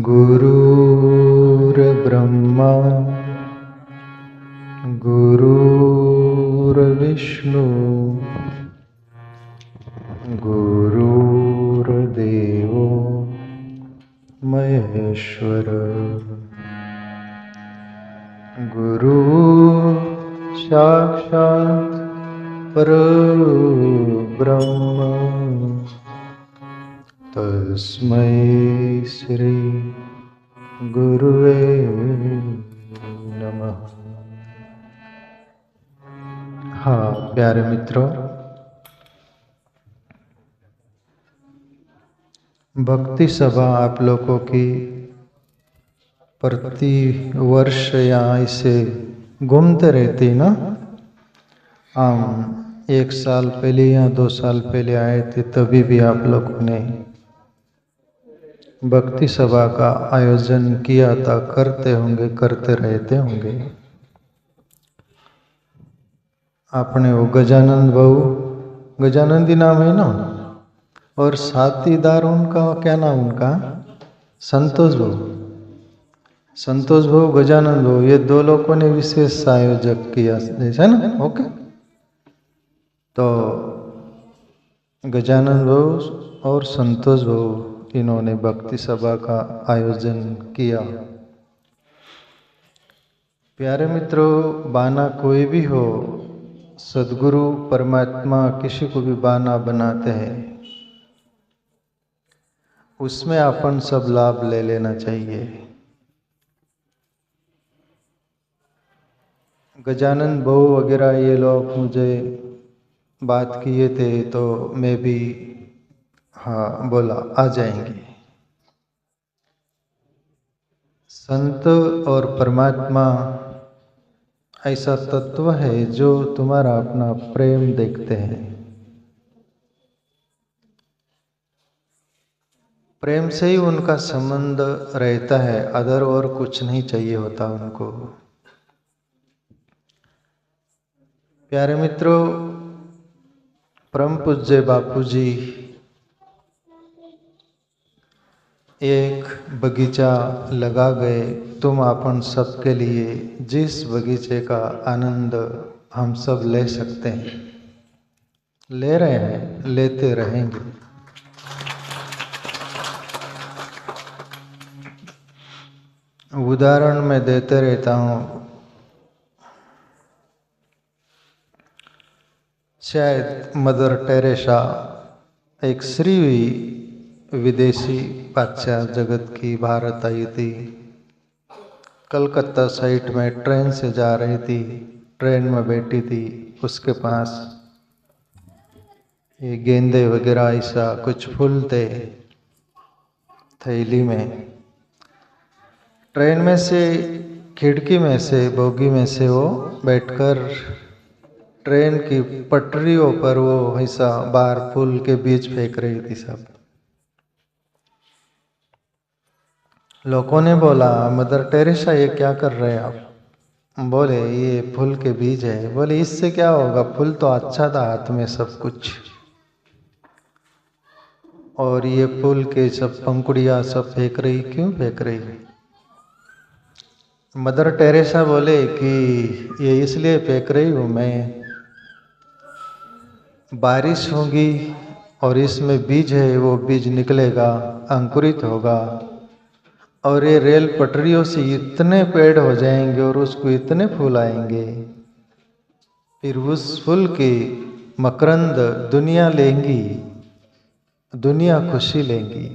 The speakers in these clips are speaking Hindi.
गुरुर्ब्रह्मा गुरुर्विष्णु गुरुर्देवो महेश्वर गुरु साक्षात् परब्रह्म तस्मै श्री गुरुवे नमः। हाँ प्यारे मित्रों, भक्ति सभा आप लोगों की प्रति वर्ष यहाँ इसे घूमते रहती ना। हम 1 साल पहले या 2 साल पहले आए थे, तभी भी आप लोगों ने भक्ति सभा का आयोजन किया था। करते होंगे, करते रहते होंगे। आपने वो गजानंद बाबू, गजानंदी नाम है ना, और साथीदार उनका क्या नाम उनका? संतोष बाबू, संतोष बाबू, गजानंद बाबू, ये 2 लोगों ने विशेष आयोजक किया जैसा ना। ओके, तो गजानंद बाबू और संतोष बाबू इन्होंने भक्ति सभा का आयोजन किया। प्यारे मित्रों, बाना कोई भी हो, सद्गुरु परमात्मा किसी को भी बाना बनाते हैं, उसमें अपन सब लाभ ले लेना चाहिए। गजानंद बाबू वगैरह ये लोग मुझे बात किए थे, तो मैं भी हाँ बोला आ जाएंगे। संत और परमात्मा ऐसा तत्व है जो तुम्हारा अपना प्रेम देखते हैं। प्रेम से ही उनका संबंध रहता है, अदर और कुछ नहीं चाहिए होता उनको। प्यारे मित्रों, परम पूज्य बापू जी एक बगीचा लगा गए। तुम अपन सबके लिए जिस बगीचे का आनंद हम सब ले सकते हैं, ले रहे हैं, लेते रहेंगे। उदाहरण मैं देते रहता हूँ। शायद मदर टेरेसा एक श्री विदेशी पाश्चात्य जगत की भारत आई थी। कलकत्ता साइड में ट्रेन से जा रही थी, ट्रेन में बैठी थी, उसके पास ये गेंदे वगैरह ऐसा कुछ फूल थे थैली में। ट्रेन में से खिड़की में से, बोगी में से वो बैठकर ट्रेन की पटरियों पर वो ऐसा बाहर फूल के बीज फेंक रही थी। सब लोगों ने बोला, मदर टेरेसा ये क्या कर रहे हैं आप? बोले ये फूल के बीज है। बोले इससे क्या होगा, फूल तो अच्छा था हाथ में सब कुछ, और ये फूल के सब पंखुड़ियाँ सब फेंक रही, क्यों फेंक रही? मदर टेरेसा बोले कि ये इसलिए फेंक रही हूँ, मैं बारिश होगी और इसमें बीज है, वो बीज निकलेगा, अंकुरित होगा, और ये रेल पटरियों से इतने पेड़ हो जाएंगे और उसको इतने फूल आएंगे, फिर उस फूल की मकरंद दुनिया लेंगी, दुनिया खुशी लेंगी।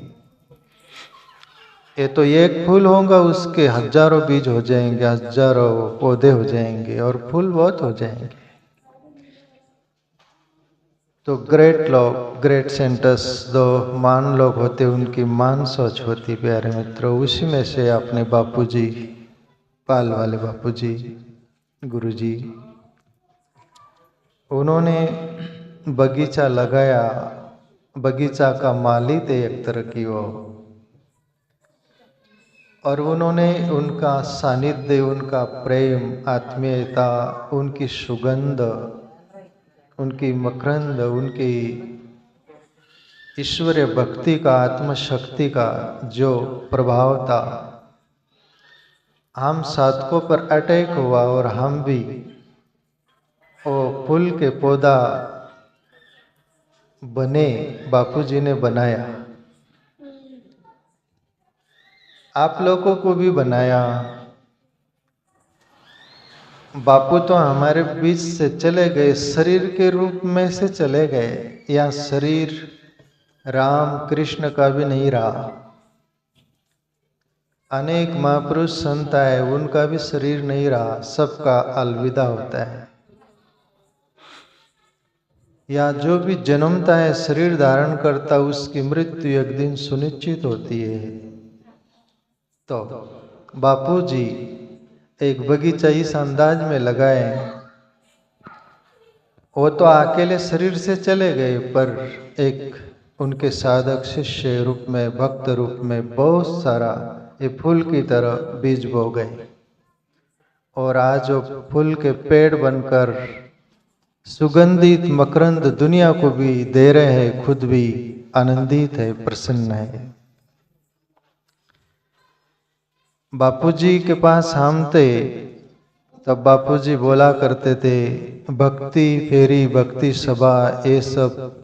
ये तो एक फूल होगा, उसके हजारों बीज हो जाएंगे, हजारों पौधे हो जाएंगे और फूल बहुत हो जाएंगे। तो ग्रेट लोग, ग्रेट सेंटर्स जो मान लोग होते, उनकी मान सोच होती। प्यारे मित्रों, उसी में से अपने बापूजी, पाल वाले बापूजी, गुरुजी, उन्होंने बगीचा लगाया। बगीचा का माली थे एक तरह की वो, और उन्होंने उनका सानिध्य, उनका प्रेम, आत्मीयता, उनकी सुगंध, उनकी मकरंद, उनकी ईश्वरीय भक्ति का, आत्मशक्ति का जो प्रभाव था, हम साधकों पर अटैक हुआ और हम भी वो फूल के पौधा बने, बापूजी ने बनाया, आप लोगों को भी बनाया। बापू तो हमारे बीच से चले गए, शरीर के रूप में से चले गए, या शरीर राम कृष्ण का भी नहीं रहा। अनेक महापुरुष संत आए, उनका भी शरीर नहीं रहा, सबका अलविदा होता है। या जो भी जन्मता है, शरीर धारण करता, उसकी मृत्यु एक दिन सुनिश्चित होती है। तो बापूजी एक बगीचा इस अंदाज में लगाए, वो तो अकेले शरीर से चले गए, पर एक उनके साधक शिष्य रूप में, भक्त रूप में बहुत सारा ये फूल की तरह बीज बो गए, और आज वो फूल के पेड़ बनकर सुगंधित मकरंद दुनिया को भी दे रहे हैं, खुद भी आनंदित है, प्रसन्न है। बापूजी के पास हम थे, तब बापूजी बोला करते थे, भक्ति फेरी, भक्ति सभा, ये सब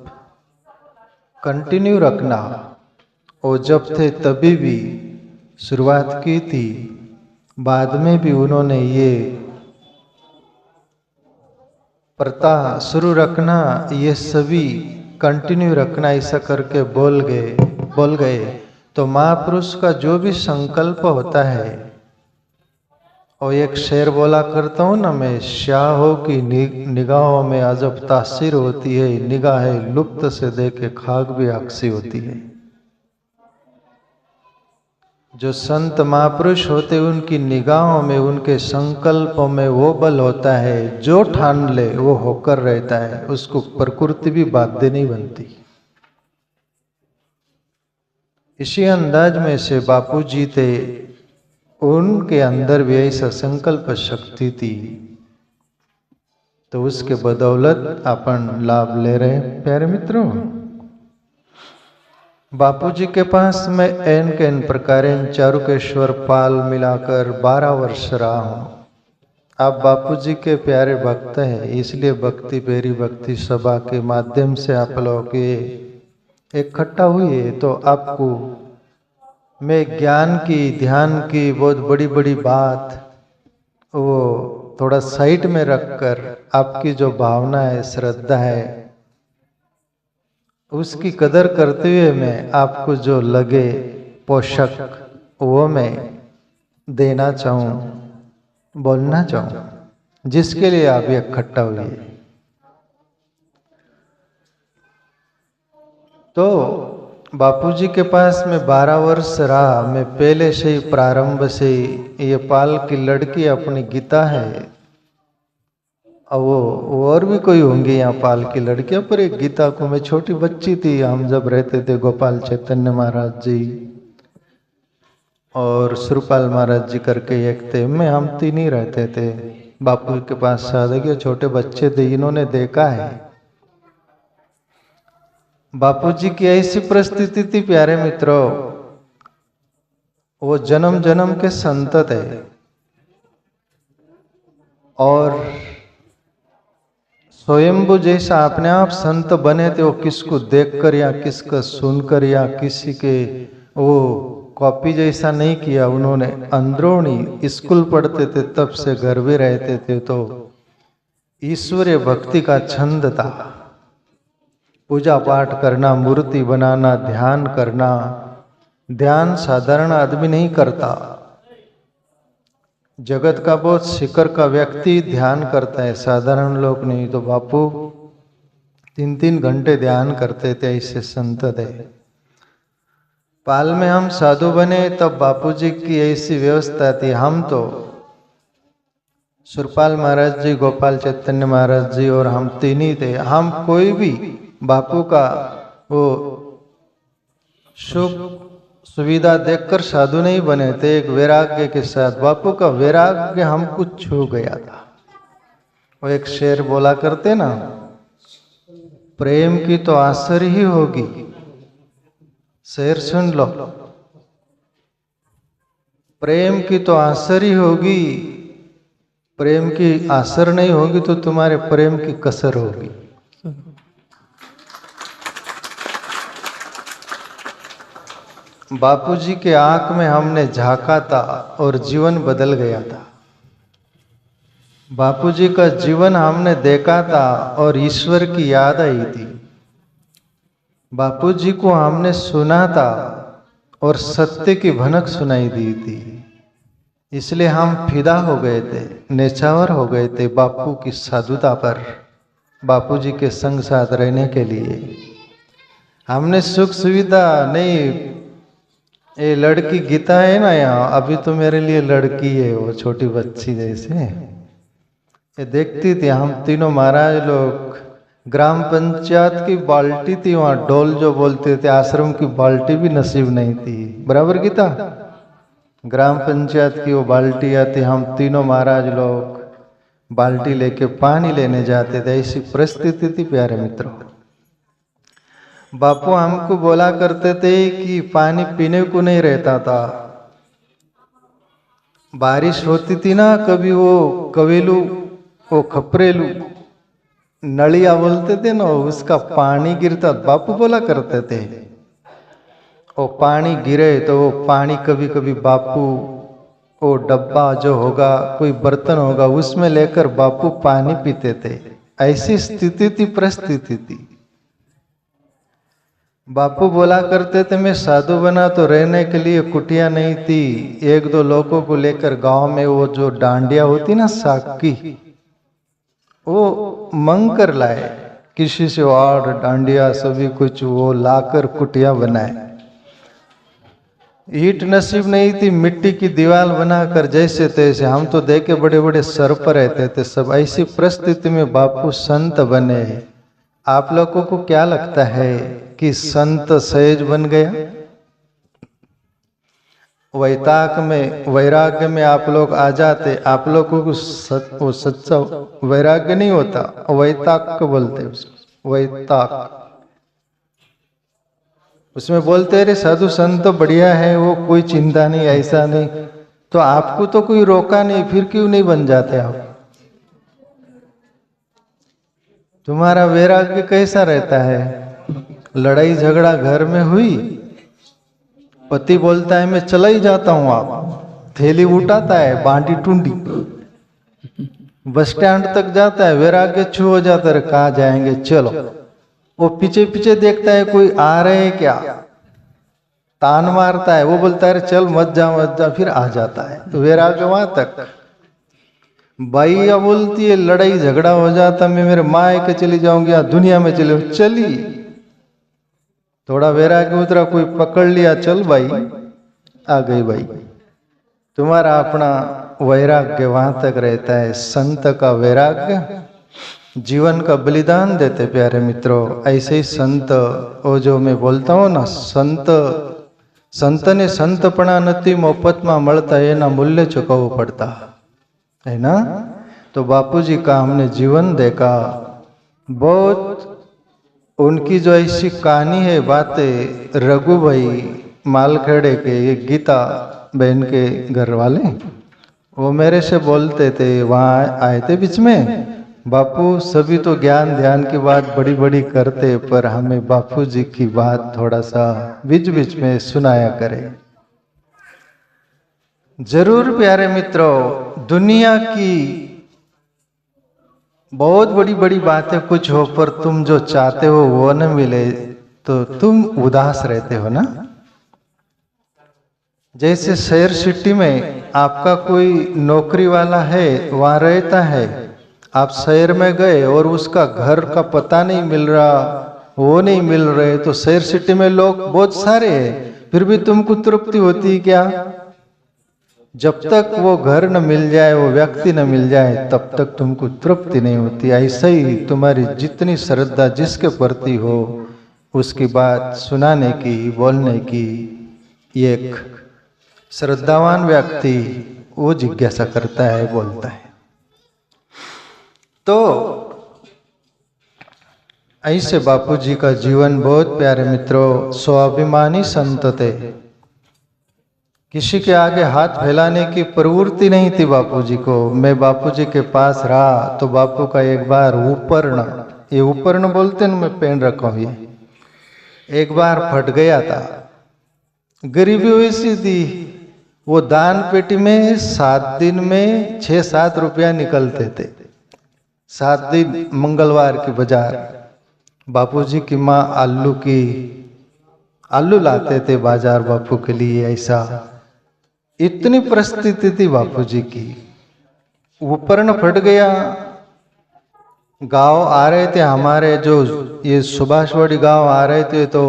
कंटिन्यू रखना। वो जब थे तभी भी शुरुआत की थी, बाद में भी उन्होंने ये प्रथा शुरू रखना, ये सभी कंटिन्यू रखना, ऐसा करके बोल गए। तो महापुरुष का जो भी संकल्प होता है, और एक शेर बोला करता हूँ ना मैं, शाहों की निगाहों में अजब तासीर होती है, निगाहें लुप्त से देखे खाक भी अक्सी होती है। जो संत महापुरुष होते, उनकी निगाहों में, उनके संकल्पों में वो बल होता है, जो ठान ले वो होकर रहता है, उसको प्रकृति भी बाध्य नहीं बनती। इसी अंदाज में से बापूजी थे, उनके अंदर भी ऐसा संकल्प शक्ति थी, तो उसके बदौलत अपन लाभ ले रहे। प्यारे मित्रों, बापूजी के पास मैं एन प्रकार चारुकेश्वर पाल मिलाकर 12 वर्ष रहा हूँ। आप बापूजी के प्यारे भक्त हैं, इसलिए भक्ति बेरी भक्ति सभा के माध्यम से आप लोग इकट्ठा हुए। तो आपको मैं ज्ञान की, ध्यान की बहुत बड़ी बड़ी बात वो थोड़ा साइड में रखकर, आपकी जो भावना है, श्रद्धा है, उसकी कदर करते हुए मैं आपको जो लगे पोषक वो मैं देना चाहूँ, बोलना चाहूँ, जिसके लिए आप इकट्ठा हुए। तो बापूजी के पास मैं 12 वर्ष रहा। मैं पहले से ही, प्रारंभ से ही, ये पाल की लड़की अपनी गीता है, और वो और भी कोई होंगे यहाँ पाल की लड़कियां, पर एक गीता को, मैं छोटी बच्ची थी, हम जब रहते थे, गोपाल चैतन्य महाराज जी और सुरपाल महाराज जी करके एक थे, मैं, हम तीन ही रहते थे बापू के पास। साधक छोटे बच्चे थे, इन्होंने देखा है बापूजी की ऐसी परिस्थिति थी। प्यारे मित्रों, वो जन्म जन्म के संत थे, और स्वयंभू जैसा अपने आप संत बने थे। वो किसको देखकर या किसका सुनकर या किसी के वो कॉपी जैसा नहीं किया उन्होंने। अंदरूनी स्कूल पढ़ते थे, तब से घर भी रहते थे, तो ईश्वरीय भक्ति का छंद था। पूजा पाठ करना, मूर्ति बनाना, ध्यान करना। ध्यान साधारण आदमी नहीं करता, जगत का बहुत शिखर का व्यक्ति ध्यान करता है, साधारण लोग नहीं। तो बापू 3-3 घंटे ध्यान करते थे, ऐसे संत थे। पाल में हम साधु बने, तब बापूजी की ऐसी व्यवस्था थी। हम तो सुरपाल महाराज जी, गोपाल चैतन्य महाराज जी और हम तीन ही थे। हम कोई भी बापू का वो सुख सुविधा देखकर साधु नहीं बने थे। एक वैराग्य के साथ, बापू का वैराग्य हमको छू गया था। वो एक शेर बोला करते ना, प्रेम की तो आसर ही होगी, शेर सुन लो, प्रेम की तो आसर ही होगी, प्रेम की आसर नहीं होगी तो तुम्हारे प्रेम की कसर होगी। बापूजी के आंख में हमने झांका था और जीवन बदल गया था। बापूजी का जीवन हमने देखा था और ईश्वर की याद आई थी। बापूजी को हमने सुना था और सत्य की भनक सुनाई दी थी। इसलिए हम फिदा हो गए थे, नेछावर हो गए थे बापू की साधुता पर, बापूजी के संग साथ रहने के लिए। हमने सुख सुविधा नहीं, ये लड़की गीता है ना यहाँ, अभी तो मेरे लिए लड़की है वो, छोटी बच्ची जैसे। ये देखती थी, हम तीनों महाराज लोग, ग्राम पंचायत की बाल्टी थी वहाँ, डोल जो बोलते थे, आश्रम की बाल्टी भी नसीब नहीं थी। बराबर गीता? ग्राम पंचायत की वो बाल्टी आती, हम तीनों महाराज लोग बाल्टी लेके पानी लेने जाते थे। ऐसी परिस्थिति थी प्यारे मित्रों। बापू हमको बोला करते थे कि पानी पीने को नहीं रहता था। बारिश होती थी ना, कभी वो कवेलू, वो खपरेलू नलिया बोलते थे ना, उसका पानी गिरता, बापू बोला करते थे वो पानी गिरे तो वो पानी कभी कभी बापू वो डब्बा जो होगा, कोई बर्तन होगा, उसमें लेकर बापू पानी पीते थे। ऐसी स्थिति थी, परिस्थिति थी। बापू बोला करते थे मैं साधु बना तो रहने के लिए कुटिया नहीं थी, एक दो लोगों को लेकर गांव में वो जो डांडिया होती ना साग की, वो मंग कर लाए किसी से, और डांडिया सभी कुछ वो लाकर कुटिया बनाए। ईट नसीब नहीं थी, मिट्टी की दीवार बनाकर जैसे तैसे, हम तो देखे बड़े बड़े सर पर रहते थे सब। ऐसी परिस्थिति में बापू संत बने। आप लोगों को क्या लगता है कि संत सहज बन गया? वैताग में, वैराग्य में आप लोग आ जाते, आप लोगों को वो सच्चा वैराग्य नहीं होता, वैताग को बोलते उसको, वैताग। उसमें बोलते रे साधु संत तो बढ़िया है, वो कोई चिंता नहीं, ऐसा नहीं। तो आपको तो कोई रोका नहीं, फिर क्यों नहीं बन जाते आप? तुम्हारा वैराग्य कैसा रहता है? लड़ाई झगड़ा घर में हुई, पति बोलता है मैं चला ही जाता हूं, आप थैली उठाता है, बांटी टूंडी, बस स्टैंड तक जाता है, वैराग्य छू हो जाता है, कहाँ जाएंगे चलो। वो पीछे पीछे देखता है कोई आ रहे है क्या, तान मारता है, वो बोलता है चल मत जा, फिर आ जाता है। तो वैराग्य वहां तक। बाइया बोलती है लड़ाई झगड़ा हो जाता, मैं मेरे माँ के चली जाऊंगी या दुनिया में चली, थोड़ा वैराग्य उतरा, कोई पकड़ लिया, चल भाई, आ गई भाई। तुम्हारा अपना वैराग्य वहां तक रहता है। संत का वैराग्य जीवन का बलिदान देते प्यारे मित्रों। ऐसे ही संत, वो जो मैं बोलता हूँ ना, संतने संतपणा नती मोफतમાં મળતા, એના मूल्य चुकावવું पड़ता है ना। तो बापूजी का हमने जीवन देखा, बहुत उनकी जो ऐसी कहानी है, बातें, रघु भाई मालखेड़े के, ये गीता बहन के घर वाले, वो मेरे से बोलते थे, वहाँ आए थे बीच में, बापू सभी तो ज्ञान ध्यान की बात बड़ी बड़ी करते, पर हमें बापू जी की बात थोड़ा सा बीच बीच में सुनाया करें। जरूर प्यारे मित्रों, दुनिया की बहुत बड़ी बड़ी बातें कुछ हो, पर तुम जो चाहते हो वो न मिले तो तुम उदास रहते हो ना। जैसे शहर सिटी में आपका कोई नौकरी वाला है, वहां रहता है, आप शहर में गए और उसका घर का पता नहीं मिल रहा, वो नहीं मिल रहे, तो शहर सिटी में लोग बहुत सारे हैं, फिर भी तुमको तृप्ति होती है क्या? जब तक वो घर न मिल जाए, वो व्यक्ति न मिल जाए, तब तक तुमको तृप्ति नहीं होती। ऐसा ही तुम्हारी जितनी श्रद्धा जिसके प्रति हो, उसकी बात सुनाने की, बोलने की, एक श्रद्धावान व्यक्ति वो जिज्ञासा करता है, बोलता है। तो ऐसे बापू जी का जीवन बहुत प्यारे मित्रों, स्वाभिमानी संत थे। किसी के आगे हाथ फैलाने की प्रवृत्ति नहीं थी बापू जी को। मैं बापू जी के पास रहा तो बापू का एक बार उपर्ण, ये उपर्ण बोलते ना, मैं पहन रखा हूं, ये एक बार फट गया था। गरीबी वैसी थी, वो दान पेटी में 7 दिन में 6-7 रुपया निकलते थे। 7 दिन मंगलवार की बाजार, बापूजी की माँ आलू लाते थे बाजार बापू के लिए। ऐसा इतनी परिस्थिति थी बापूजी की। उपर्ण फट गया, गांव आ रहे थे हमारे, जो ये सुभाषवाड़ी गांव आ रहे थे, तो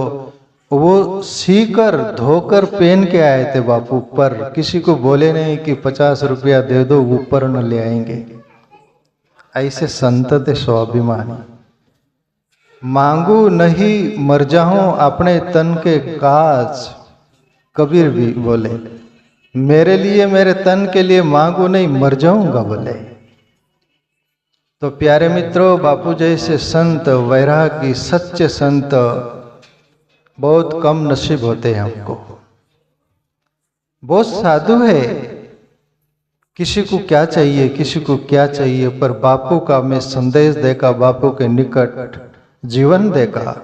वो सीकर धोकर पहन के आए थे बापू पर। किसी को बोले नहीं कि 50 रुपया दे दो, उपर्ण ले आएंगे। ऐसे संत थे स्वाभिमानी। मांगू नहीं मर जाऊं अपने तन के काज, कबीर भी बोले, मेरे लिए, मेरे तन के लिए मांगू नहीं, मर जाऊंगा बोले। तो प्यारे मित्रों, बापू जैसे संत, वैरागी, सच्चे संत बहुत कम नसीब होते हैं हमको। बहुत साधु है, किसी को क्या चाहिए, किसी को क्या चाहिए, पर बापू का मैं संदेश देखा, बापू के निकट जीवन देखा।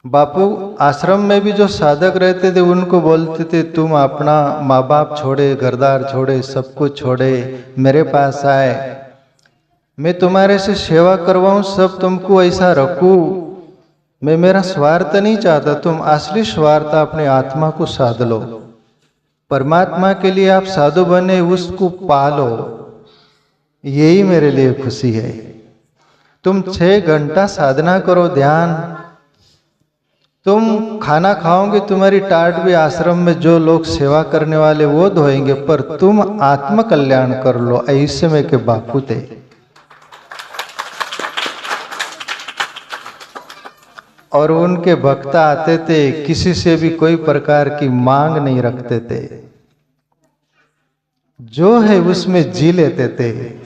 बापू आश्रम में भी जो साधक रहते थे उनको बोलते थे, तुम अपना माँ बाप छोड़े, घरदार छोड़े, सब कुछ छोड़े, मेरे पास आए, मैं तुम्हारे से सेवा करवाऊं, सब तुमको ऐसा रखूं। मैं मेरा स्वार्थ नहीं चाहता, तुम असली स्वार्थ अपने आत्मा को साध लो। परमात्मा के लिए आप साधु बने, उसको पालो, यही मेरे लिए खुशी है। तुम 6 घंटा साधना करो, ध्यान, तुम खाना खाओगे, तुम्हारी टाट भी आश्रम में जो लोग सेवा करने वाले वो धोएंगे, पर तुम आत्म कल्याण कर लो। ऐसे में के बापू थे। और उनके भक्त आते थे, किसी से भी कोई प्रकार की मांग नहीं रखते थे, जो है उसमें जी लेते थे।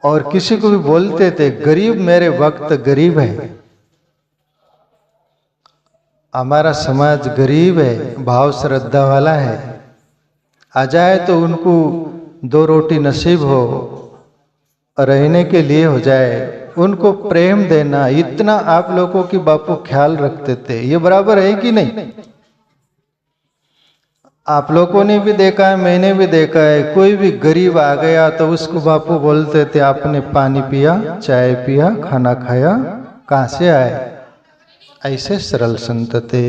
और किसी को भी बोलते थे, गरीब मेरे भक्त गरीब है, हमारा समाज गरीब है, भाव श्रद्धा वाला है, आ जाए तो उनको 2 रोटी नसीब हो, रहने के लिए हो जाए, उनको प्रेम देना, इतना आप लोगों की बापू ख्याल रखते थे। ये बराबर है कि नहीं? आप लोगों ने भी देखा है, मैंने भी देखा है, कोई भी गरीब आ गया तो उसको बापू बोलते थे, आपने पानी पिया, चाय पिया, खाना खाया, कहाँ से आए? ऐसे सरल संत थे।